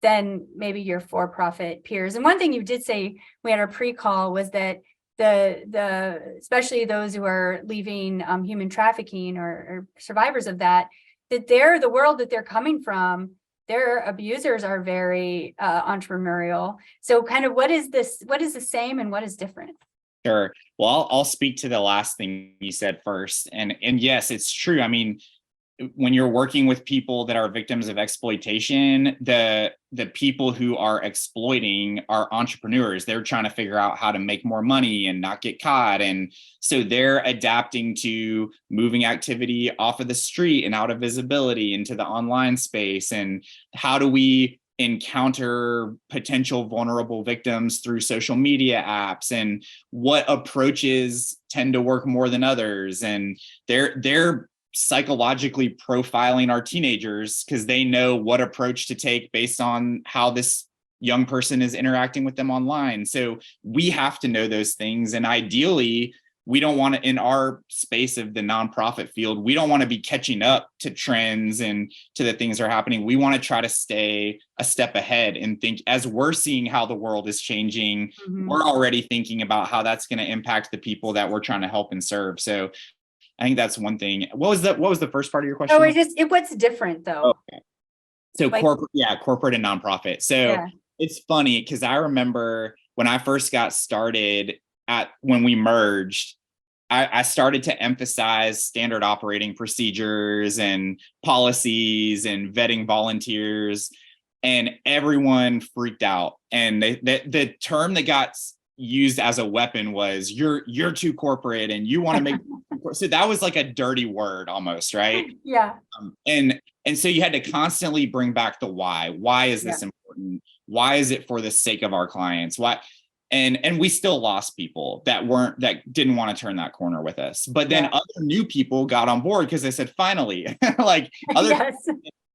than maybe your for-profit peers? And one thing you did say, we had our pre-call, was that the especially those who are leaving human trafficking or survivors of that the world that they're coming from, their abusers are very entrepreneurial. So kind of what is the same and what is different? Sure. Well, I'll speak to the last thing you said first. And yes, it's true. I mean, when you're working with people that are victims of exploitation, the people who are exploiting are entrepreneurs. They're trying to figure out how to make more money and not get caught. And so they're adapting to moving activity off of the street and out of visibility into the online space. And how do we encounter potential vulnerable victims through social media apps, and what approaches tend to work more than others? And they're psychologically profiling our teenagers because they know what approach to take based on how this young person is interacting with them online. So we have to know those things. And ideally, we don't want to, in our space of the nonprofit field, we don't want to be catching up to trends and to the things that are happening. We want to try to stay a step ahead and think, as we're seeing how the world is changing, we're already thinking about how that's going to impact the people that we're trying to help and serve. So I think that's one thing. What was the first part of your question? Oh, what's different though? Okay. So like, corporate and nonprofit. So it's funny because I remember when I first got started when we merged, I started to emphasize standard operating procedures and policies and vetting volunteers, and everyone freaked out. And the term that got used as a weapon was you're too corporate and you want to make so that was like a dirty word almost, right? And so you had to constantly bring back the why is this important? Why is it for the sake of our clients? Why? And we still lost people that didn't want to turn that corner with us, but then other new people got on board because they said, finally, like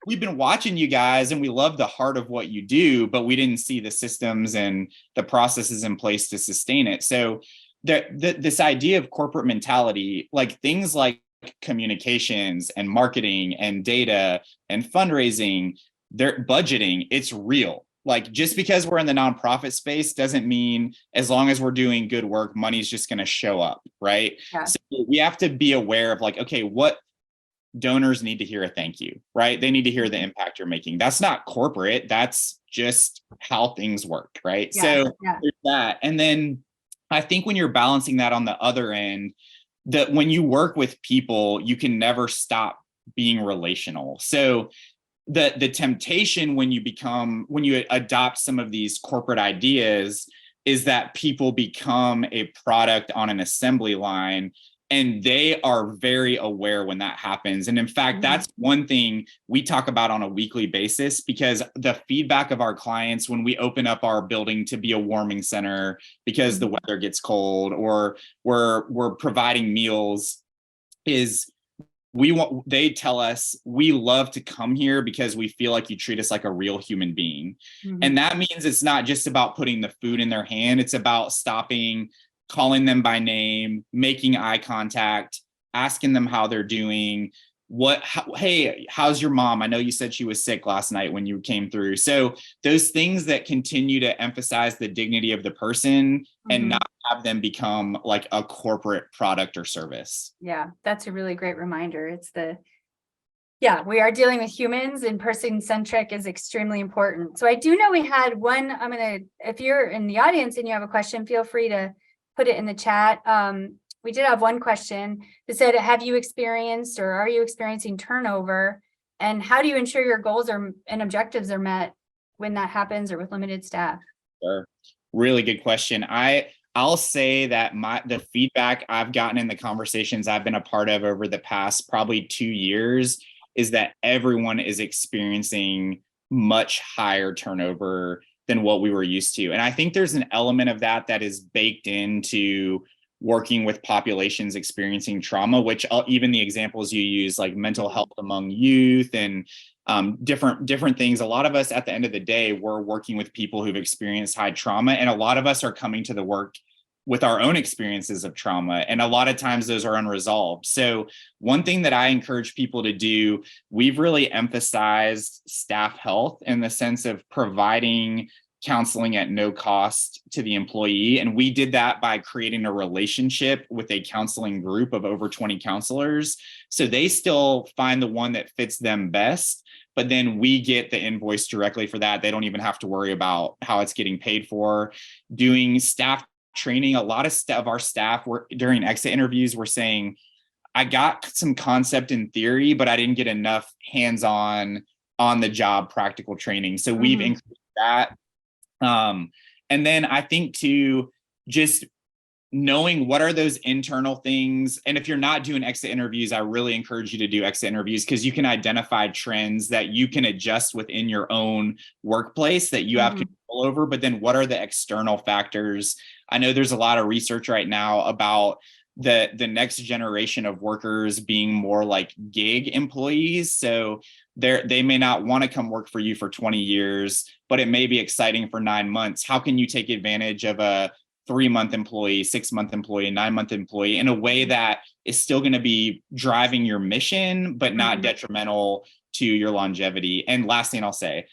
we've been watching you guys and we love the heart of what you do, but we didn't see the systems and the processes in place to sustain it. So this idea of corporate mentality, like things like communications and marketing and data and fundraising, their budgeting, it's real. Like just because we're in the nonprofit space doesn't mean as long as we're doing good work, money's just going to show up, right? Yeah. So we have to be aware of like, okay, what donors need to hear a thank you, right? They need to hear the impact you're making. That's not corporate. That's just how things work, right? Yeah, So yeah. there's that. And then I think when you're balancing that on the other end, that when you work with people, you can never stop being relational. So the temptation when you adopt some of these corporate ideas is that people become a product on an assembly line, and they are very aware when that happens. And in fact, that's one thing we talk about on a weekly basis, because the feedback of our clients when we open up our building to be a warming center because the weather gets cold, or we're providing meals, is they tell us we love to come here because we feel like you treat us like a real human being. And that means it's not just about putting the food in their hand. It's about stopping, calling them by name, making eye contact, asking them how they're doing. Hey, how's your mom? I know you said she was sick last night when you came through. So those things that continue to emphasize the dignity of the person and not have them become like a corporate product or service. Yeah, that's a really great reminder. We are dealing with humans, and person-centric is extremely important. So I do know we had one, if you're in the audience and you have a question, feel free to put it in the chat. We did have one question that said, have you experienced or are you experiencing turnover? And how do you ensure your goals and objectives are met when that happens or with limited staff? Sure. Really good question. I'll say that the feedback I've gotten in the conversations I've been a part of over the past probably 2 years is that everyone is experiencing much higher turnover than what we were used to. And I think there's an element of that is baked into working with populations experiencing trauma, which even the examples you use, like mental health among youth and different things. A lot of us at the end of the day, we're working with people who've experienced high trauma, and a lot of us are coming to the work with our own experiences of trauma. And a lot of times those are unresolved. So one thing that I encourage people to do, we've really emphasized staff health in the sense of providing counseling at no cost to the employee. And we did that by creating a relationship with a counseling group of over 20 counselors. So they still find the one that fits them best, but then we get the invoice directly for that. They don't even have to worry about how it's getting paid for. Doing staff training, a lot of our staff were during exit interviews were saying, I got some concept in theory, but I didn't get enough hands-on on the job practical training. So we've increased that. And then I think too, just knowing what are those internal things. And if you're not doing exit interviews, I really encourage you to do exit interviews, because you can identify trends that you can adjust within your own workplace that you have control over. But then what are the external factors? I know there's a lot of research right now about the next generation of workers being more like gig employees. So they may not want to come work for you for 20 years, but it may be exciting for 9 months. How can you take advantage of a 3-month employee, 6-month employee, 9-month employee in a way that is still going to be driving your mission, but not detrimental to your longevity? And last thing I'll say,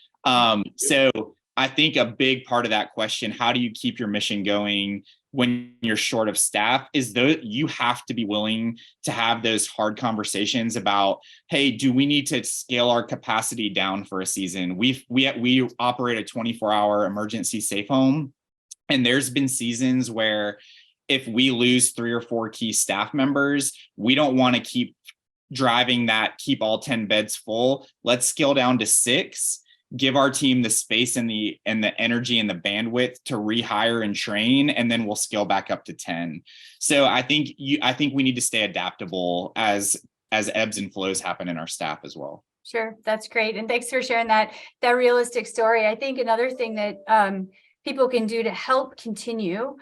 so I think a big part of that question, how do you keep your mission going when you're short of staff, is you have to be willing to have those hard conversations about, hey, do we need to scale our capacity down for a season? We operate a 24-hour emergency safe home. And there's been seasons where if we lose 3 or 4 key staff members, we don't want to keep driving that, keep all 10 beds full. Let's scale down to 6, give our team the space and the energy and the bandwidth to rehire and train, and then we'll scale back up to 10. So I think we need to stay adaptable as ebbs and flows happen in our staff as well. Sure, that's great. And thanks for sharing that realistic story. I think another thing that people can do to help continue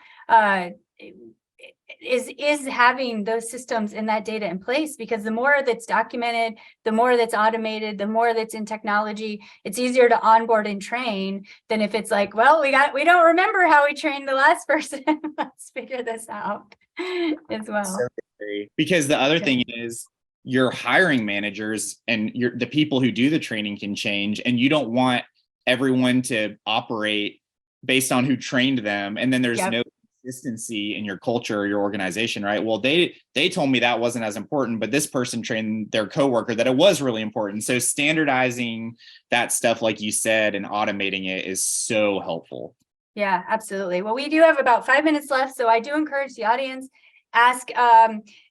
is having those systems and that data in place, because the more that's documented, the more that's automated, the more that's in technology, it's easier to onboard and train than if it's like, well, we don't remember how we trained the last person. Let's figure this out as well. Because the other thing is, your hiring managers and the people who do the training can change, and you don't want everyone to operate based on who trained them, and then there's no consistency in your culture or your organization, right? Well, they told me that wasn't as important, but this person trained their coworker that it was really important. So standardizing that stuff, like you said, and automating it is so helpful. Yeah, absolutely. Well, we do have about 5 minutes left, so I do encourage the audience, ask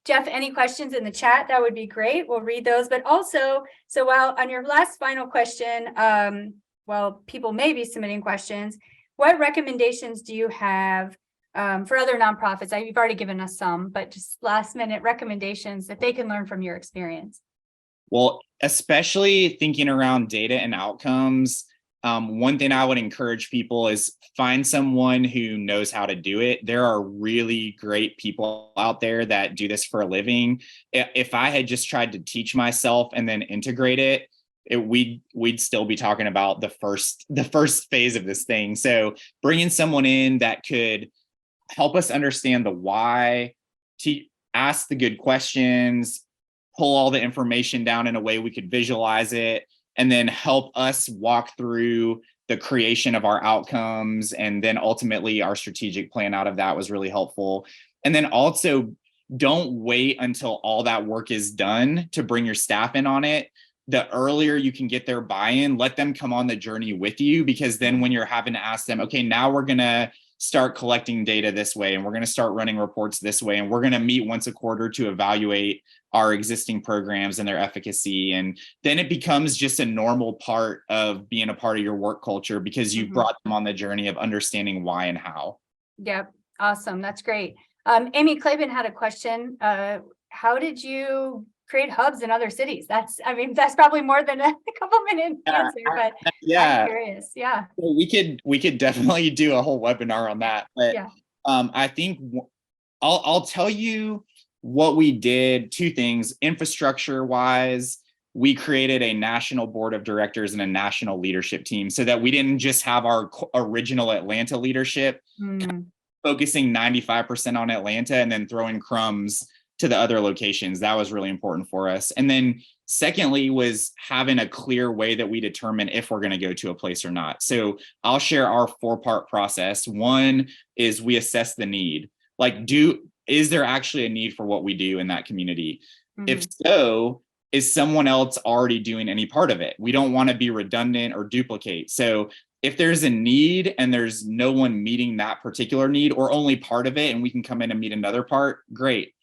Jeff any questions in the chat. That would be great. We'll read those. But also, so while on your last final question, well, people may be submitting questions, what recommendations do you have for other nonprofits? You've already given us some, but just last minute recommendations that they can learn from your experience. Well, especially thinking around data and outcomes, one thing I would encourage people is find someone who knows how to do it. There are really great people out there that do this for a living. If I had just tried to teach myself and then integrate it, we'd still be talking about the first phase of this thing. So bringing someone in that could help us understand the why, ask the good questions, pull all the information down in a way we could visualize it, and then help us walk through the creation of our outcomes, and then ultimately our strategic plan out of that was really helpful. And then also, don't wait until all that work is done to bring your staff in on it. The earlier you can get their buy-in, let them come on the journey with you, because then when you're having to ask them, okay, now we're going to start collecting data this way, and we're going to start running reports this way, and we're going to meet once a quarter to evaluate our existing programs and their efficacy. And then it becomes just a normal part of being a part of your work culture, because you've brought them on the journey of understanding why and how. Yep. Awesome. That's great. Amy Claiborne had a question. How did you create hubs in other cities? That's probably more than a couple minute answer, but I'm curious. Yeah. Well, we could definitely do a whole webinar on that. But I think I'll tell you what we did. Two things. Infrastructure wise, we created a national board of directors and a national leadership team, so that we didn't just have our original Atlanta leadership focusing 95% on Atlanta and then throwing crumbs to the other locations. That was really important for us. And then secondly was having a clear way that we determine if we're going to go to a place or not. So I'll share our 4-part process. One is we assess the need. Like, is there actually a need for what we do in that community? If so, is someone else already doing any part of it? We don't want to be redundant or duplicate. So if there's a need and there's no one meeting that particular need, or only part of it, and we can come in and meet another part, great.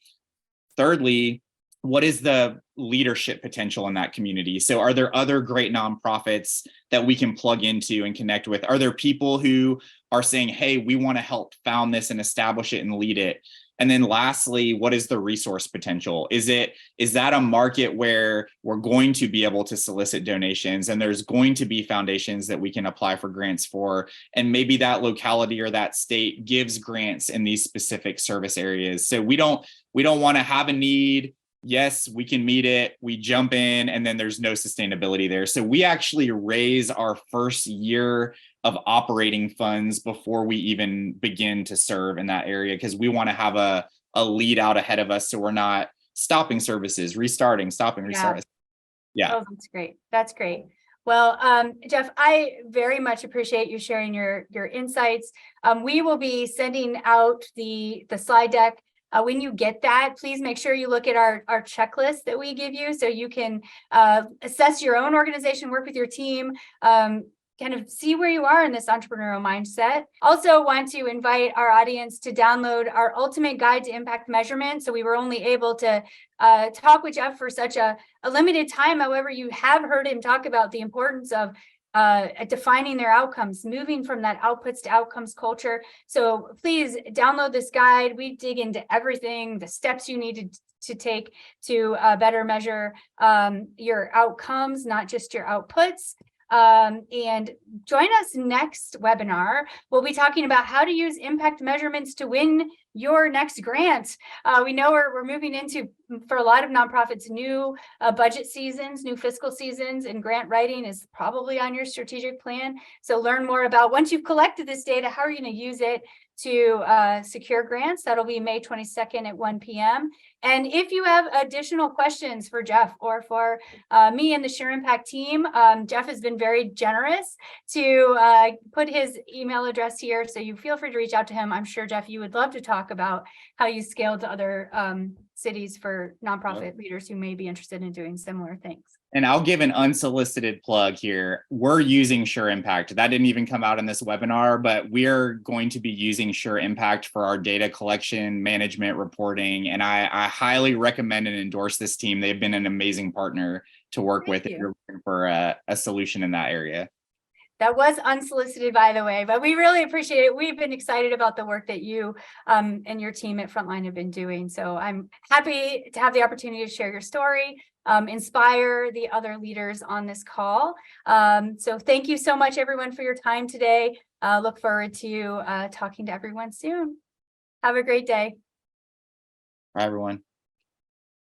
Thirdly, what is the leadership potential in that community? So are there other great nonprofits that we can plug into and connect with? Are there people who are saying, hey, we want to help found this and establish it and lead it? And then lastly, what is the resource potential? Is that a market where we're going to be able to solicit donations, and there's going to be foundations that we can apply for grants for? And maybe that locality or that state gives grants in these specific service areas. So we don't want to have a need. Yes, we can meet it. We jump in, and then there's no sustainability there. So we actually raise our first year of operating funds before we even begin to serve in that area, because we want to have a lead out ahead of us, so we're not stopping services, restarting. Yeah. Oh, that's great. That's great. Well, Jeff, I very much appreciate you sharing your insights. We will be sending out the slide deck. When you get that, please make sure you look at our checklist that we give you, so you can assess your own organization, work with your team, kind of see where you are in this entrepreneurial mindset. Also want to invite our audience to download our ultimate guide to impact measurement. So we were only able to talk with Jeff for such a limited time. However, you have heard him talk about the importance of defining their outcomes, moving from that outputs to outcomes culture. So please download this guide. We dig into everything, the steps you need to take to better measure your outcomes, not just your outputs. And join us next webinar. We'll be talking about how to use impact measurements to win your next grant. We know we're moving into, for a lot of nonprofits, new budget seasons, new fiscal seasons, and grant writing is probably on your strategic plan. So learn more about, once you've collected this data, how are you going to use it to secure grants. That'll be May 22nd at 1 p.m. And if you have additional questions for Jeff or for me and the SureImpact team, Jeff has been very generous to put his email address here. So you feel free to reach out to him. I'm sure, Jeff, you would love to talk about how you scaled to other cities for nonprofit leaders who may be interested in doing similar things. And I'll give an unsolicited plug here. We're using SureImpact. That didn't even come out in this webinar, but we're going to be using SureImpact for our data collection, management, reporting. And I highly recommend and endorse this team. They've been an amazing partner to work with if you're looking for a solution in that area. That was unsolicited, by the way, but we really appreciate it. We've been excited about the work that you and your team at Frontline have been doing. So I'm happy to have the opportunity to share your story, inspire the other leaders on this call. So thank you so much, everyone, for your time today. Look forward to talking to everyone soon. Have a great day. Bye, everyone.